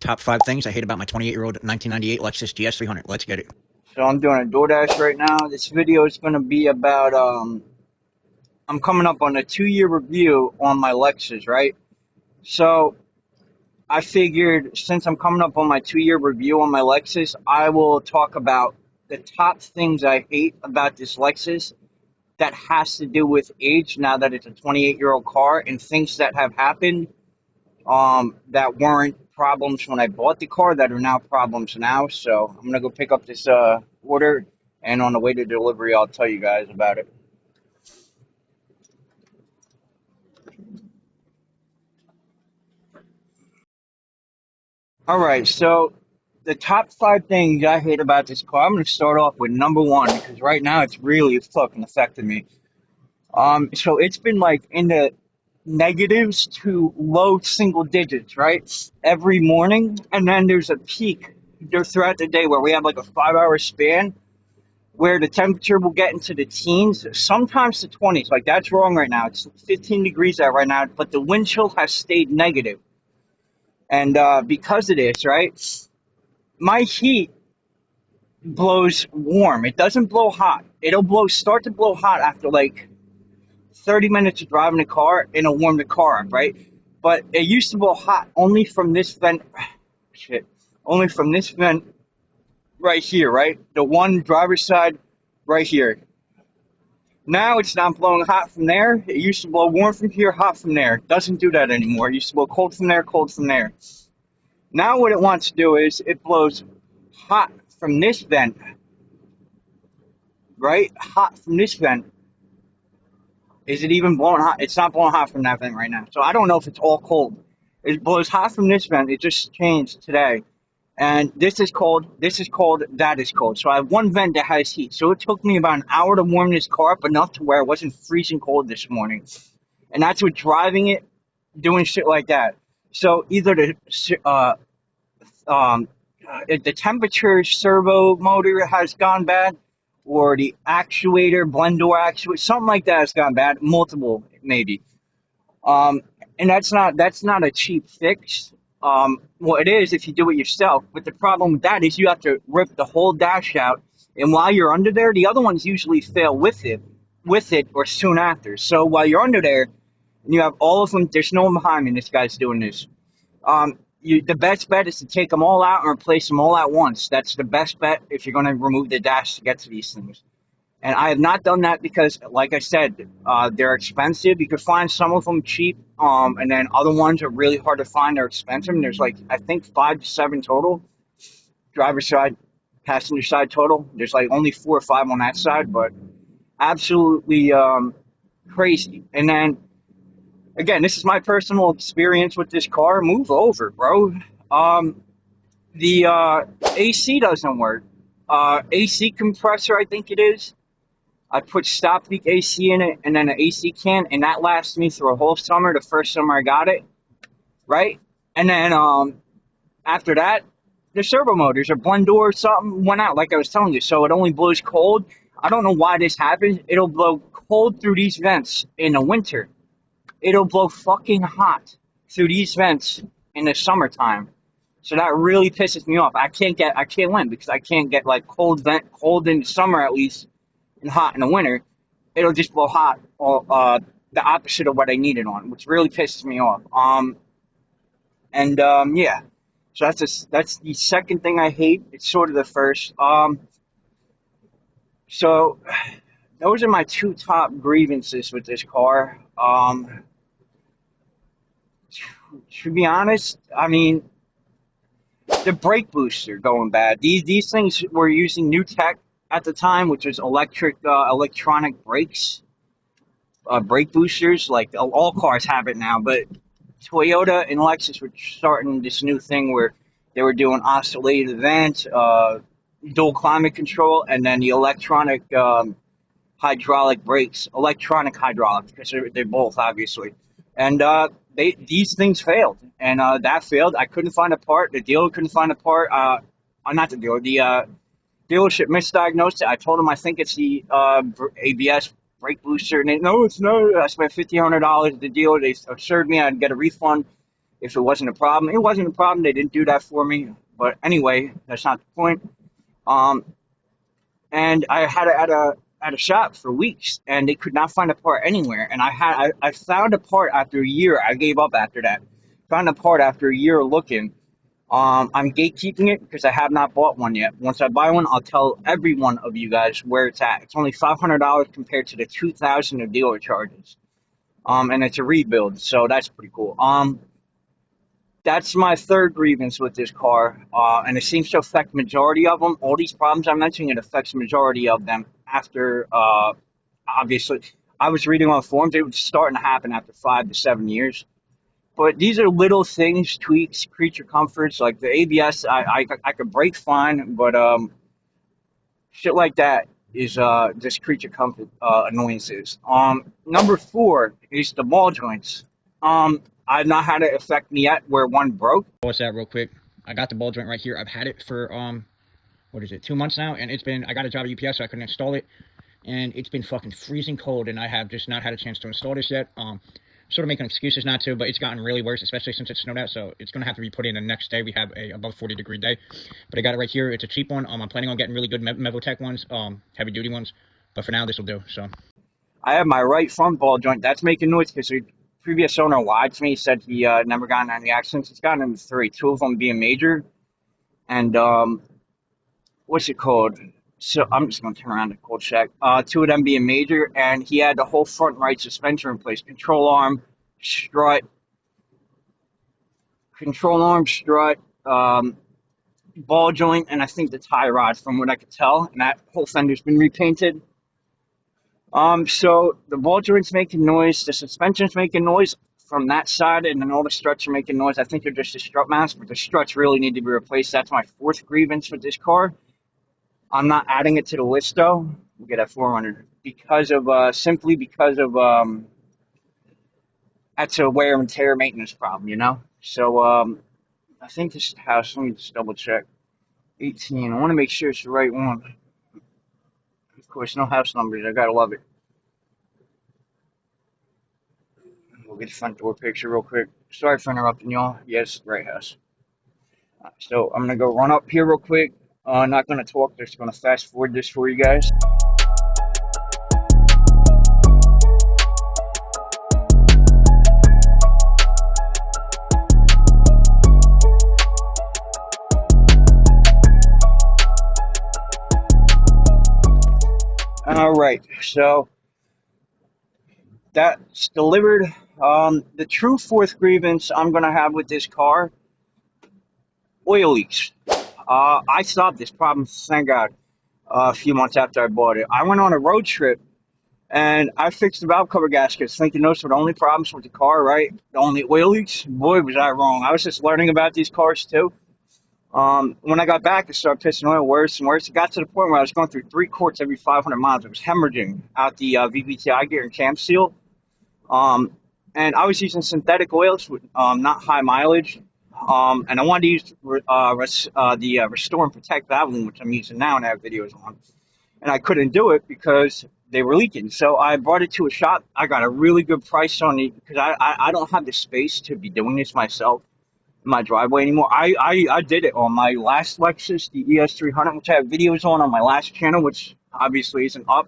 Top 5 things I hate about my 28-year-old 1998 Lexus GS300. Let's get it. So I'm doing a DoorDash right now. This video is going to be about, I'm coming up on a 2-year review on my Lexus, right? So I figured since I'm coming up on my 2-year review on my Lexus, I will talk about the top things I hate about this Lexus that has to do with age now that it's a 28-year-old car and things that have happened that weren't problems when I bought the car that are now problems now. So I'm gonna go pick up this order, and on the way to delivery, I'll tell you guys about it. All right, so the top 5 things I hate about this car. I'm gonna start off with number one because right now it's really fucking affecting me. So it's been like in the negatives to low single digits, right? Every morning, and then there's a peak there throughout the day where we have like a 5 hour span where the temperature will get into the teens, sometimes the 20s. Like that's wrong right now. It's 15 degrees out right now, but the wind chill has stayed negative. And because of this, right, my heat blows warm. It doesn't blow hot. It'll start to blow hot after like 30 minutes of driving the car, and it'll warm the car up, right? But it used to blow hot only from this vent. Shit. Only from this vent right here, right? The one driver's side right here. Now it's not blowing hot from there. It used to blow warm from here, hot from there. It doesn't do that anymore. It used to blow cold from there, cold from there. Now what it wants to do is it blows hot from this vent, right? Hot from this vent. Is it even blowing hot? It's not blowing hot from that vent right now. So I don't know if it's all cold. It blows hot from this vent. It just changed today. And this is cold, that is cold. So I have one vent that has heat. So it took me about an hour to warm this car up enough to where it wasn't freezing cold this morning. And that's with driving it, doing shit like that. So either the temperature servo motor has gone bad, or the actuator, blend door actuator, something like that has gone bad. Multiple, maybe. Um, and that's not a cheap fix. Well, it is if you do it yourself. But the problem with that is you have to rip the whole dash out, and while you're under there, the other ones usually fail with it or soon after. So while you're under there, and you have all of them, there's no one behind me. And this guy's doing this. The best bet is to take them all out and replace them all at once. That's the best bet if you're going to remove the dash to get to these things. And I have not done that because, like I said, they're expensive. You could find some of them cheap, and then other ones are really hard to find. They're expensive. And there's like, I think 5 to 7 total, driver's side, passenger side total. There's like only 4 or 5 on that side, but absolutely crazy. And then again, this is my personal experience with this car. Move over, bro. The AC doesn't work. AC compressor, I think it is. I put stop leak AC in it and then an AC can, and that lasted me through a whole summer, the first summer I got it, right? And then after that, the servo motors or blend door or something went out, like I was telling you. So it only blows cold. I don't know why this happens. It'll blow cold through these vents in the winter. It'll blow fucking hot through these vents in the summertime. So that really pisses me off. I can't win because I can't get like cold in the summer at least, and hot in the winter. It'll just blow hot, or the opposite of what I need it on, which really pisses me off. Yeah. So that's the second thing I hate. It's sort of the first. So those are my two top grievances with this car. To be honest, I mean, the brake booster going bad. These things were using new tech at the time, which was electronic brakes, brake boosters. Like all cars have it now, but Toyota and Lexus were starting this new thing where they were doing oscillated vent, dual climate control, and then the electronic hydraulic brakes, electronic hydraulic, because they're both obviously. And these things failed, and that failed. I couldn't find a part. The dealer couldn't find a part. Not the dealer. The dealership misdiagnosed it. I told them I think it's the ABS brake booster, and they no, it's not. I spent $1,500 at the dealer. They assured me I'd get a refund. if it wasn't a problem. It wasn't a problem. They didn't do that for me. But anyway, that's not the point. Um, and I had it at a shop for weeks, and they could not find a part anywhere. And I found a part after a year. I gave up after that. Found a part after a year looking. I'm gatekeeping it because I have not bought one yet. Once I buy one, I'll tell every one of you guys where it's at. It's only $500 compared to the 2,000 of dealer charges. And it's a rebuild, so that's pretty cool. That's my third grievance with this car, and it seems to affect majority of them. All these problems I'm mentioning, it affects the majority of them after, obviously, I was reading on forums, it was starting to happen after 5 to 7 years. But these are little things, tweaks, creature comforts, like the ABS, I could brake fine, but shit like that is just creature comfort annoyances. Number four is the ball joints. I've not had it affect me yet where one broke. What's that real quick? I got the ball joint right here. I've had it for what is it, 2 months now, and it's been, I got a job at UPS so I couldn't install it, and it's been fucking freezing cold, and I have just not had a chance to install this yet. Sort of making excuses not to, but it's gotten really worse, especially since it snowed out, so it's gonna have to be put in the next day. We have a above 40-degree day, but I got it right here. It's a cheap one. I'm planning on getting really good Mevotech ones, heavy duty ones, but for now this will do. So I have my right front ball joint that's making noise because the previous owner lied to me. He said he never gotten any accidents. It's gotten into three, two of them being major, and what's it called? So I'm just gonna turn around the cold check. Two of them being major, and he had the whole front right suspension in place, strut, control arm, strut, ball joint, and I think the tie rod, from what I could tell. And that whole fender's been repainted. So the ball joint's making noise, the suspension's making noise from that side, and then all the struts are making noise. I think they're just the strut mounts, but the struts really need to be replaced. That's my fourth grievance with this car. I'm not adding it to the list though. We'll get at 400 because of simply because of that's a wear and tear maintenance problem, you know. So I think this house. Let me just double check. 18. I want to make sure it's the right one. Of course, no house numbers. I gotta love it. We'll get the front door picture real quick. Sorry for interrupting y'all. Yes, right house. So I'm gonna go run up here real quick. Not gonna talk. Just gonna fast forward this for you guys. All right. So that's delivered. The true fourth grievance I'm gonna have with this car: oil leaks. I stopped this problem, thank God, a few months after I bought it. I went on a road trip and I fixed the valve cover gaskets, thinking those were the only problems with the car, right? The only oil leaks. Boy, was I wrong. I was just learning about these cars too. When I got back, it started pissing oil worse and worse. It got to the point where I was going through 3 quarts every 500 miles. It was hemorrhaging out the VVTi gear and cam seal. Um, and I was using synthetic oils with not high mileage. And I wanted to use the Restore and Protect Valvoline, which I'm using now and I have videos on. And I couldn't do it because they were leaking. So I brought it to a shop. I got a really good price on it because I don't have the space to be doing this myself in my driveway anymore. I did it on my last Lexus, the GS300, which I have videos on my last channel, which obviously isn't up.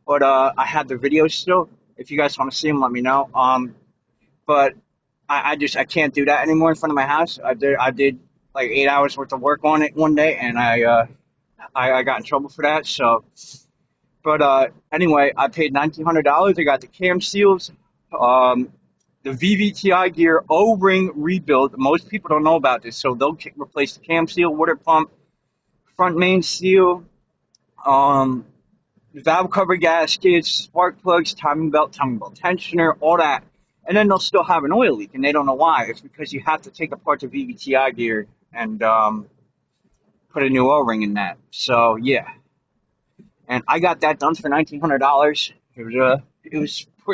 But I have the videos still. If you guys want to see them, let me know. But I can't do that anymore in front of my house. I did like 8 hours worth of work on it one day, and I got in trouble for that. So, but anyway, I paid $1,900. I got the cam seals, the VVTi gear O-ring rebuild. Most people don't know about this, so they'll replace the cam seal, water pump, front main seal, um, valve cover gaskets, spark plugs, timing belt tensioner, all that. And then they'll still have an oil leak, and they don't know why. It's because you have to take apart the VVTi gear and put a new O-ring in that. So yeah, and I got that done for $1,900.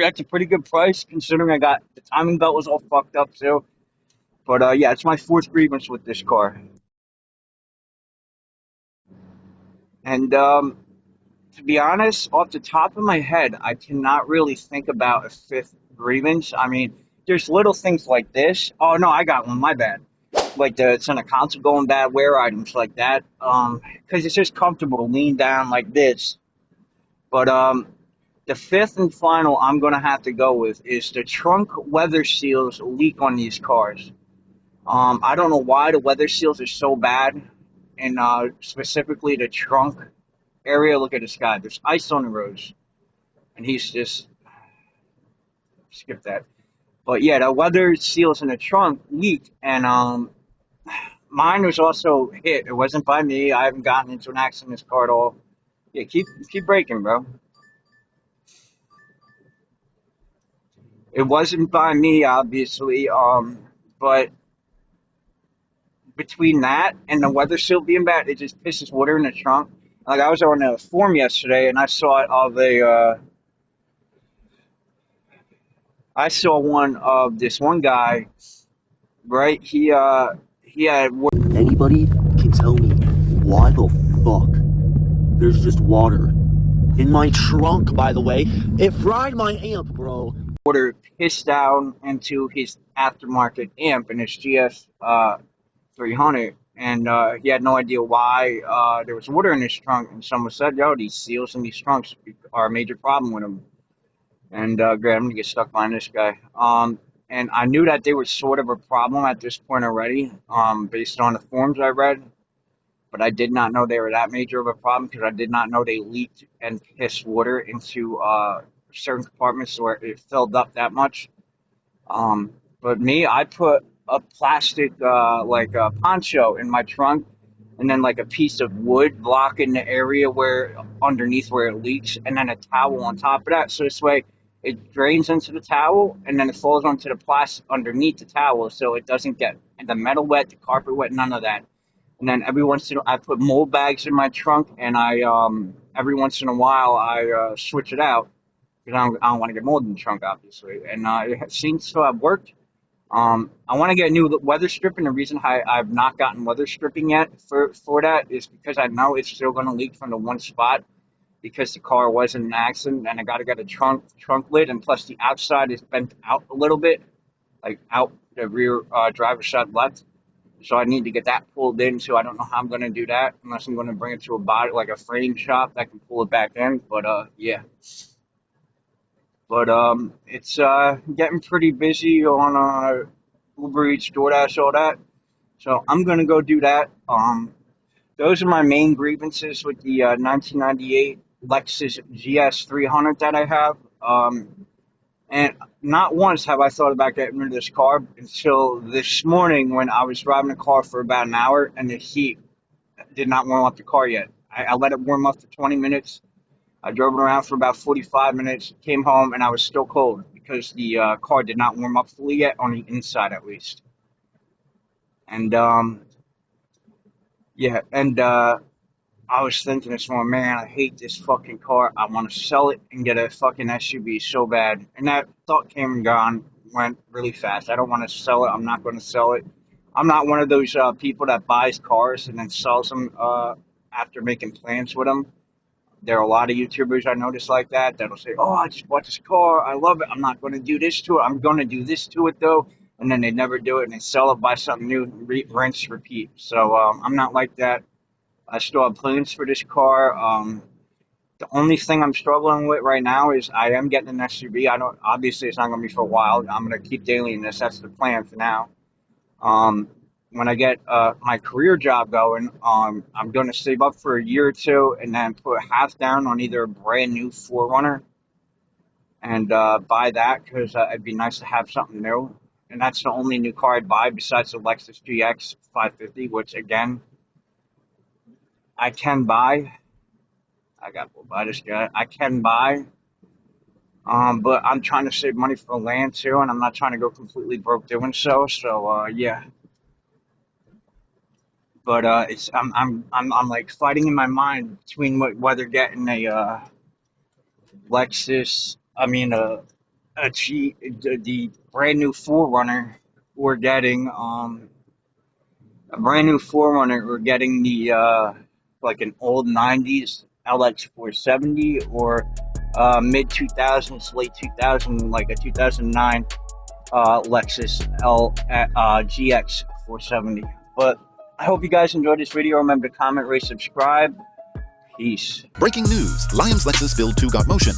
That's a pretty good price considering I got the timing belt was all fucked up too. But yeah, it's my fourth grievance with this car, and to be honest, off the top of my head, I cannot really think about a fifth grievance. I mean, there's little things like this. Oh no, I got one. My bad. Like the center console going bad, wear items like that. Because it's just comfortable to lean down like this. But the fifth and final I'm gonna have to go with is the trunk weather seals leak on these cars. I don't know why the weather seals are so bad, and specifically the trunk area. Look at this guy. There's ice on the roads, and he's just skip that. But yeah, the weather seals in the trunk leaked, and mine was also hit. It wasn't by me. I haven't gotten into an accident in this car at all. Yeah, keep braking, bro. It wasn't by me, obviously. But between that and the weather seal being bad, it just pisses water in the trunk. Like I was on a forum yesterday, and I saw it of a. I saw one of this one guy. Right, he had. Anybody can tell me why the fuck there's just water in my trunk, by the way. It fried my amp, bro. Water pissed down into his aftermarket amp in his GS 300, and he had no idea why there was water in his trunk. And someone said, "Yo, these seals in these trunks are a major problem with him." And great, I'm gonna get stuck behind this guy. And I knew that they were sort of a problem at this point already, based on the forums I read. But I did not know they were that major of a problem because I did not know they leaked and pissed water into certain compartments where it filled up that much. But me, I put a plastic like a poncho in my trunk, and then like a piece of wood blocking the area where underneath where it leaks, and then a towel on top of that. So this way, it drains into the towel, and then it falls onto the plastic underneath the towel, so it doesn't get the metal wet, the carpet wet, none of that. And then every once in a while, I put mold bags in my trunk, and I every once in a while I switch it out because I don't want to get mold in the trunk, obviously. And it seems to have worked. I want to get a new weather stripping. The reason I've not gotten weather stripping yet for that is because I know it's still going to leak from the one spot because the car was in an accident, and I got to get a trunk lid, and plus the outside is bent out a little bit, like out the rear driver's side left. So I need to get that pulled in. So I don't know how I'm going to do that unless I'm going to bring it to a body like a frame shop that can pull it back in. But yeah. But it's getting pretty busy on Uber Eats, DoorDash, all that. So I'm gonna go do that. Those are my main grievances with the 1998 Lexus GS300 that I have. And not once have I thought about getting rid of this car until this morning when I was driving the car for about an hour and the heat did not warm up the car yet. I let it warm up for 20 minutes. I drove it around for about 45 minutes, came home, and I was still cold because the car did not warm up fully yet, on the inside at least. And yeah, and I was thinking this morning, man, I hate this fucking car. I want to sell it and get a fucking SUV so bad. And that thought came and gone, went really fast. I don't want to sell it. I'm not going to sell it. I'm not one of those people that buys cars and then sells them after making plans with them. There are a lot of YouTubers I notice like that that'll say, "Oh, I just bought this car. I love it. I'm not going to do this to it. I'm going to do this to it though," and then they never do it and they sell it, buy something new, rinse, repeat. So I'm not like that. I still have plans for this car. The only thing I'm struggling with right now is I am getting an SUV. I don't. Obviously, it's not going to be for a while. I'm going to keep daily in this. That's the plan for now. Um, when I get my career job going, I'm going to save up for a year or two and then put half down on either a brand new 4Runner and buy that because it'd be nice to have something new. And that's the only new car I'd buy besides the Lexus GX 550, which again, I can buy. I got to buy this guy. I can buy. But I'm trying to save money for land too, and I'm not trying to go completely broke doing so. So yeah. But it's I'm like fighting in my mind between whether getting a Lexus, I mean the brand new 4Runner, or getting a brand new 4Runner, or getting the like an old 90s LX 470, or mid 2000s, late 2000, like a 2009 Lexus GX470. But I hope you guys enjoyed this video. Remember to comment, rate, subscribe. Peace. Breaking news. Liam's Lexus Build 2 got motion.